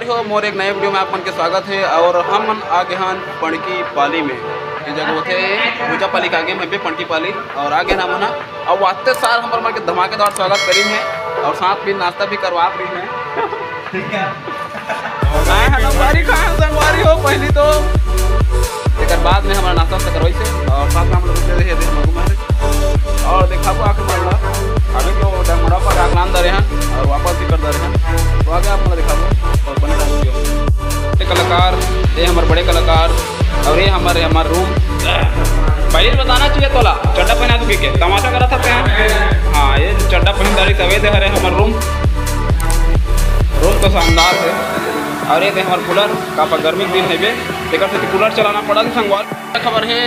संगवारी हो मोर एक नए वीडियो में आप मन के स्वागत है। और हम आगे हैं पणकी पाली में, ये जगह थे पूजा पाली के आगे में भी पणकी पाली और आगे ना मना और वास्ते सार हमारे मन के धमाकेदार स्वागत करी है और साथ भी नाश्ता भी करवा रही है। संगवारी हो पहली तो एक बाद में हमारा नाश्ता करवाई से और साथ में हम लोग और देखा आखिर मामला अभी तो डंगोड़ा पर आगलान दे रहे हैं और वापस भी कर दे रहे हैं। तो आगे आप मतलब दिखा दो और बने वीडियो। कलाकार ये हमारे बड़े कलाकार और ये हमारे रूम पहले बताना चाहिए तोला चड्डा पहना तू के तमाशा करा था हैं। हाँ ये चड्डा पहन दारी सवेद है हमारे रूम तो शानदार है। और ये हमारे कूलर काफा गर्मी दिन है देखकर से कूलर चलाना पड़ा संगवार। खबर है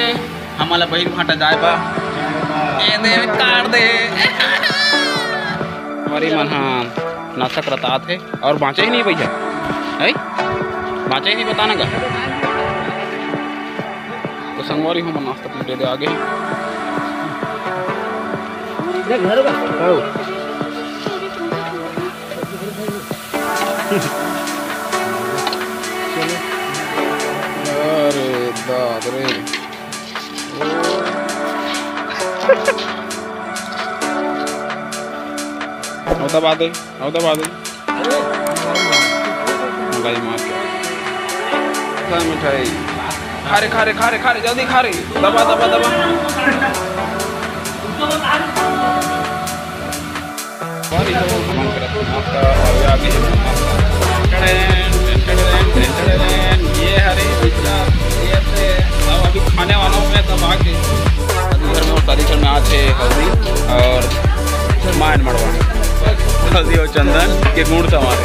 हमारा बहन भाटा जाए बा काट दे हमारी मन हाँ नाश्ता करता थे और बाँचे ही नहीं भैया है बाँचे ही नहीं बताना का तो संगवारी हूँ नाश्ता पीछे दे आगे अरे दाद रे मिठाई खा रे जल्दी खा रे दबा ये हरे अभी खाने वाला हूँ मैं तब आके घर में और शादी घर में आते हल्दी और मायन मड़वा हल्दी और चंदन के गुण था हमारे।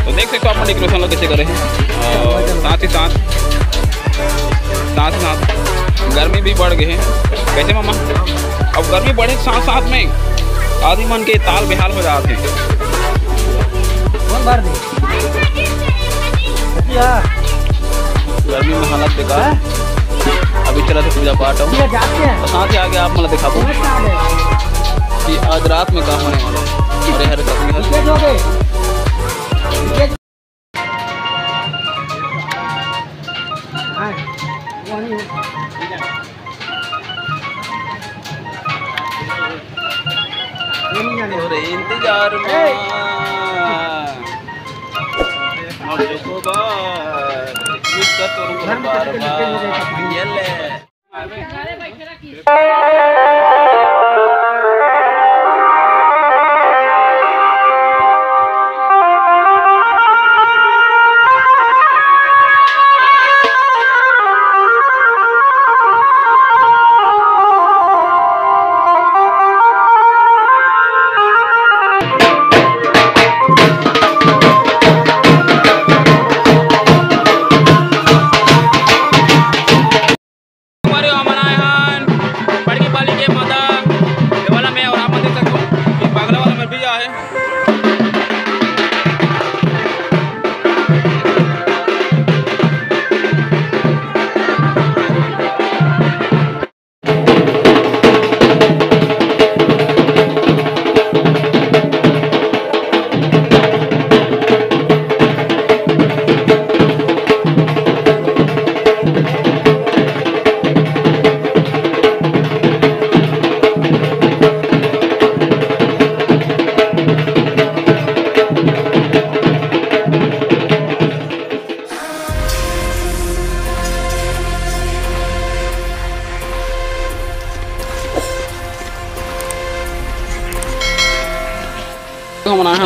तो देख सकते हो आप डेकोरेशन लोग कैसे करे हैं और साथ ही साथ गर्मी भी बढ़ गए हैं कैसे मामा। अब गर्मी बढ़े साथ साथ में आदि मन के ताल बेहाल हो जाते हैं। गर्मी में हालत बेकार अभी चला था पूजा पाठ और साथ ही आगे आप मतलब दिखा दो कि आज रात में काम होने वाला है। अरे हरे इंतजार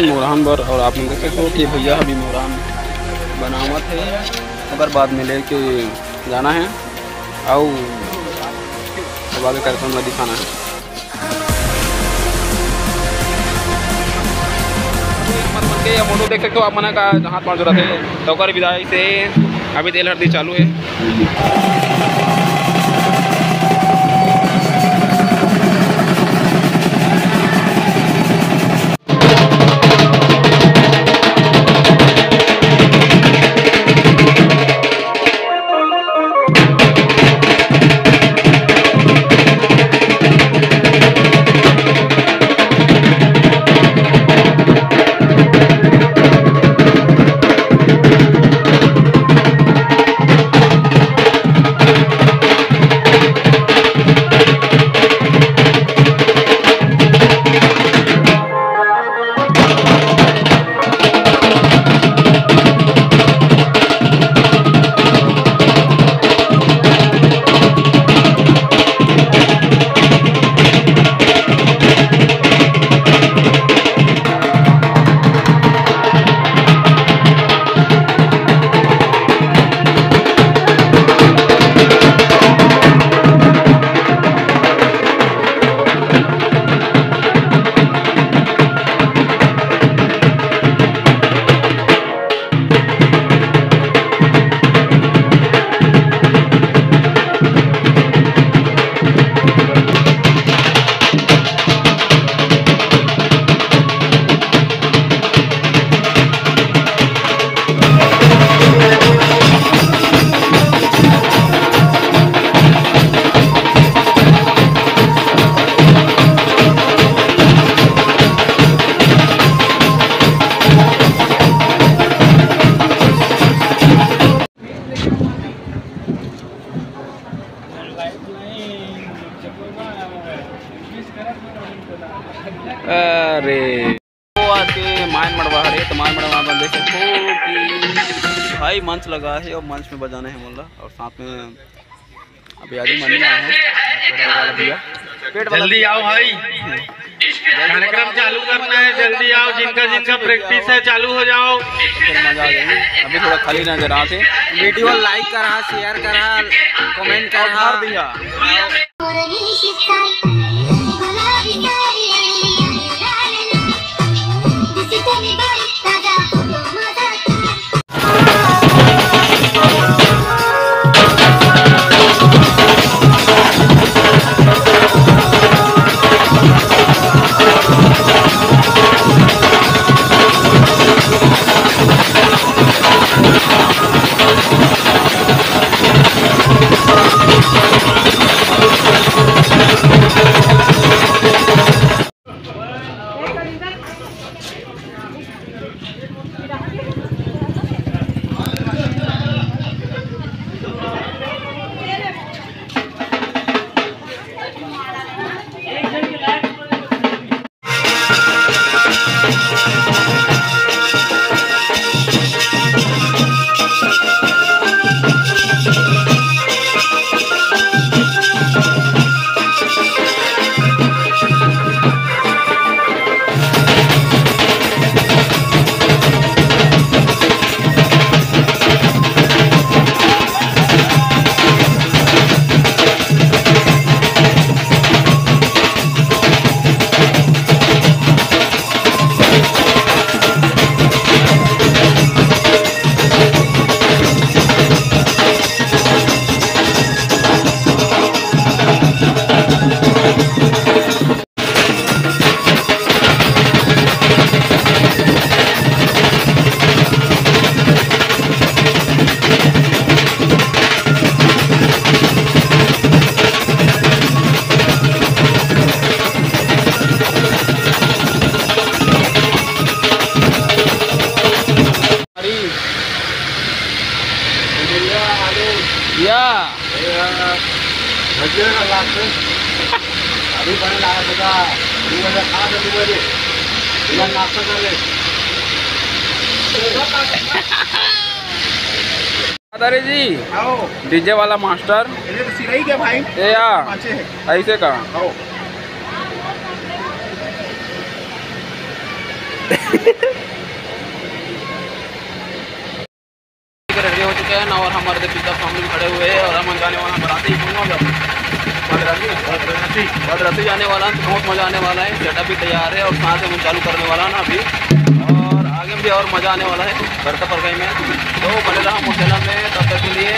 मोरान बर और आप लोग देख सकते हो कि भैया अभी मोरान बनावत है अगर बाद में लेके जाना है और आगे कार्यक्रम में दिखाना है। फोटो देख सकते हो आप मना का हाथ पाँच जरूरत है तो विदाई से अभी तेल हल्दी चालू है। अरे वो आज के मायन मड़वा है तो मायन मड़वा में देखे कि भाई मंच लगा है और मंच में बजाने हैं मोला और साथ में अभी आदि मनी आए हैं। जल्दी आओ भाई, कार्यक्रम चालू करना है, जल्दी आओ। जिनका जिनका प्रैक्टिस है चालू हो जाओ, फिर मजा आ जाएगी। अभी थोड़ा खाली नजर आ थे, वीडियो लाइक करा, शेयर करा, कमेंट करा दिया। अभी बने लगा बेटा 2 बजे खा दे, 2 बजे नाश्ता कर ले। अरे जी आओ डीजे वाला मास्टर ये तो सिराई क्या भाई ए या ऐसे का आओ रेडी हो चुके हैं ना और हमारे पिता सामने खड़े हुए हैं और हम जाने वाला बराती बदराती जाने वाला है। तो बहुत मज़ा आने वाला है, सेटअप भी तैयार है और साथ में हम चालू करने वाला है ना अभी, और आगे भी और मज़ा आने वाला है घर पर गई में। तो बने रहा मोटेला में, तब तक के लिए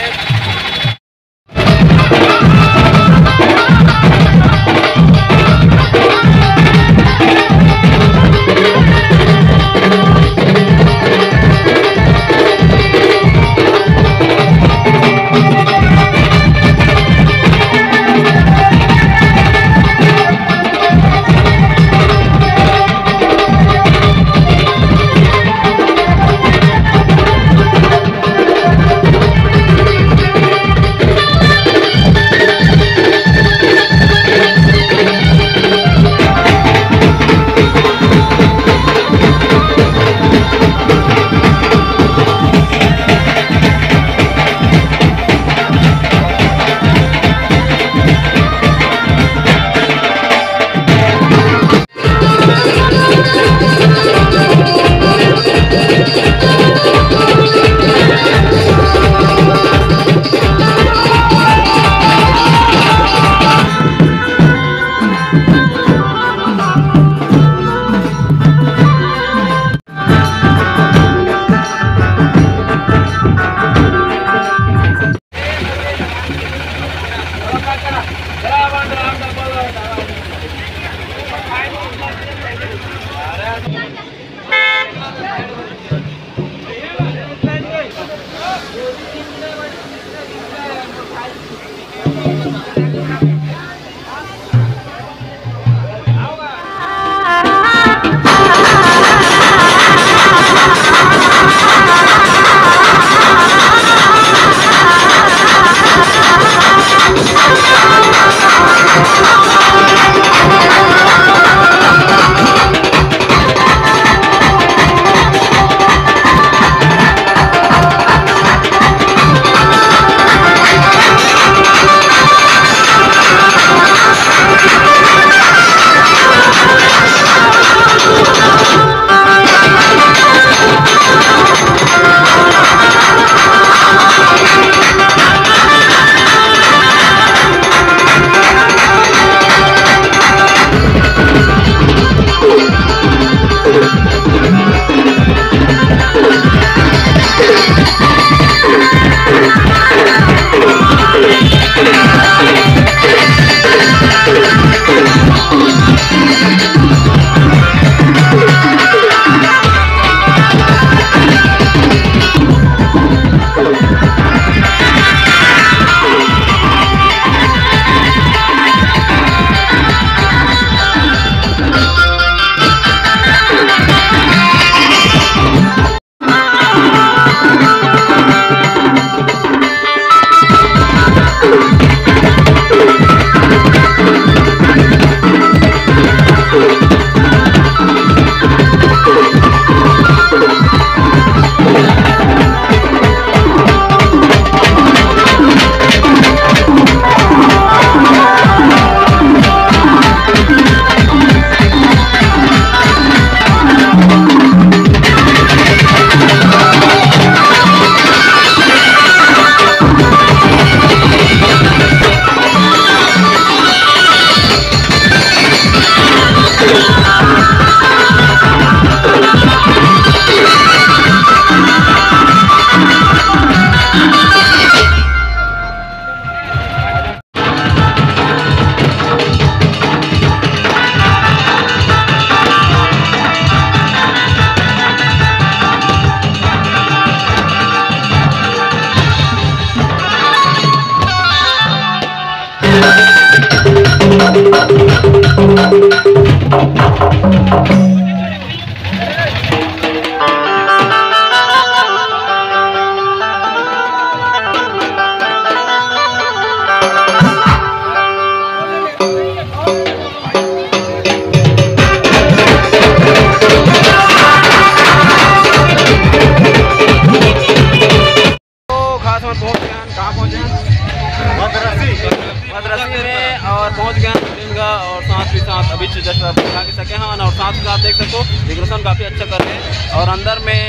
मद्रासी में और पहुंच गए सिंगा और साथ ही साथ अभी जैसा दिखा के सके हैं और साथ ही साथ देख सको डेकोरेशन काफ़ी अच्छा कर रहे हैं और अंदर में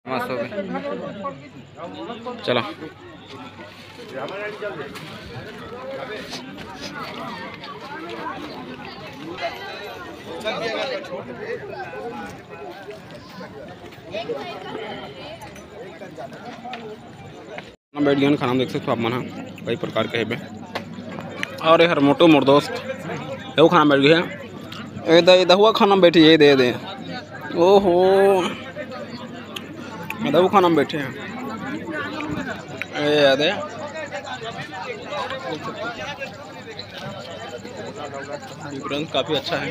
मस्त हो गए। चलो बैठ गया खाना देख सकते हो आप मना कई प्रकार के है और हर मोटो मोर दोस्त वो खाना बैठ गया ये दहुआ खाना बैठी ये दे ओहो दहू खाना में बैठे हैं ये याद है काफ़ी अच्छा है।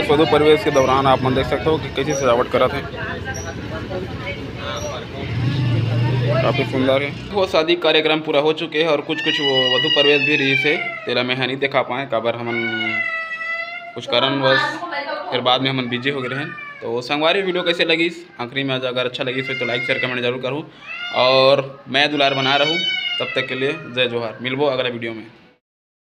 अद्भुत परिवेश के दौरान आप मन देख सकते हो कि कैसी सजावट करा थे काफ़ी सुंदर है। वो शादी कार्यक्रम पूरा हो चुके हैं और कुछ वो वधु प्रवेश भी रही से तेरा में है नहीं देखा पाए काबर हमन कुछ कारणवश फिर बाद में हमन बिजी हो गए हैं। तो संगवारी वीडियो कैसे लगी आखिरी में अगर अच्छा लगी तो लाइक शेयर कमेंट जरूर करूँ और मैं दुलार बना रहूँ। तब तक के लिए जय जोहार, मिलबो अगला वीडियो में।